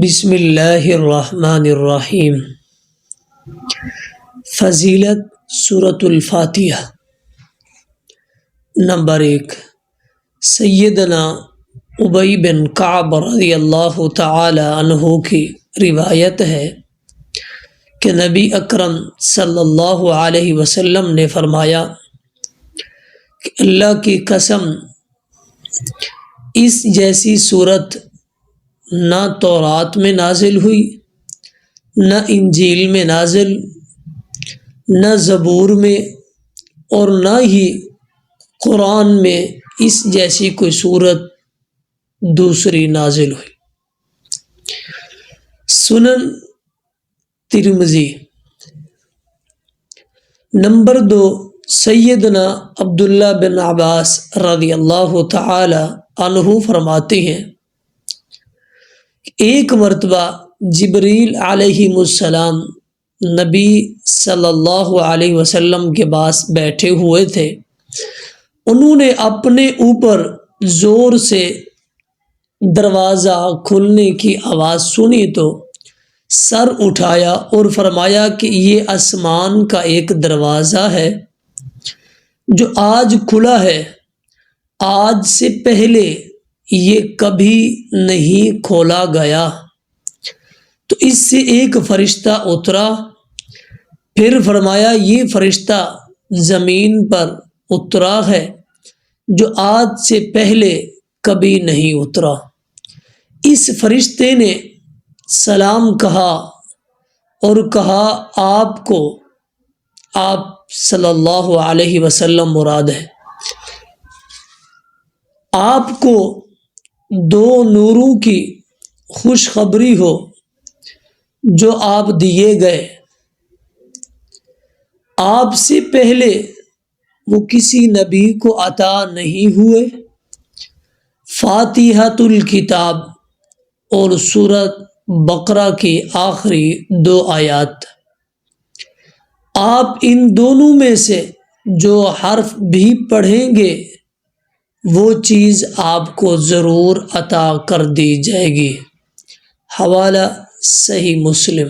بسم اللہ الرحمن الرحیم۔ فضیلت سورۃ الفاتحہ۔ نمبر 1، سیدنا ابی بن کعب رضی اللہ تعالی عنہ کی روایت ہے کہ نبی اکرم صلی اللہ علیہ وسلم نے فرمایا کہ اللہ کی قسم، اس جیسی صورت نہ تورات میں نازل ہوئی، نہ انجیل میں نازل، نہ زبور میں، اور نہ ہی قرآن میں اس جیسی کوئی صورت دوسری نازل ہوئی۔ سنن ترمذی۔ نمبر 2، سیدنا عبداللہ بن عباس رضی اللہ تعالی عنہ فرماتے ہیں، ایک مرتبہ جبریل علیہ السلام نبی صلی اللہ علیہ وسلم کے پاس بیٹھے ہوئے تھے۔ انہوں نے اپنے اوپر زور سے دروازہ کھلنے کی آواز سنی تو سر اٹھایا اور فرمایا کہ یہ آسمان کا ایک دروازہ ہے جو آج کھلا ہے، آج سے پہلے یہ کبھی نہیں کھولا گیا۔ تو اس سے ایک فرشتہ اترا، پھر فرمایا یہ فرشتہ زمین پر اترا ہے جو آج سے پہلے کبھی نہیں اترا۔ اس فرشتے نے سلام کہا اور کہا آپ صلی اللہ علیہ وسلم مراد ہے۔ آپ کو 2 نوروں کی خوشخبری ہو جو آپ دیے گئے، آپ سے پہلے وہ کسی نبی کو عطا نہیں ہوئے۔ فاتحۃ الکتاب اور سورۃ بقرہ کی آخری 2 آیات۔ آپ ان دونوں میں سے جو حرف بھی پڑھیں گے وہ چیز آپ کو ضرور عطا کر دی جائے گی۔ حوالہ صحیح مسلم۔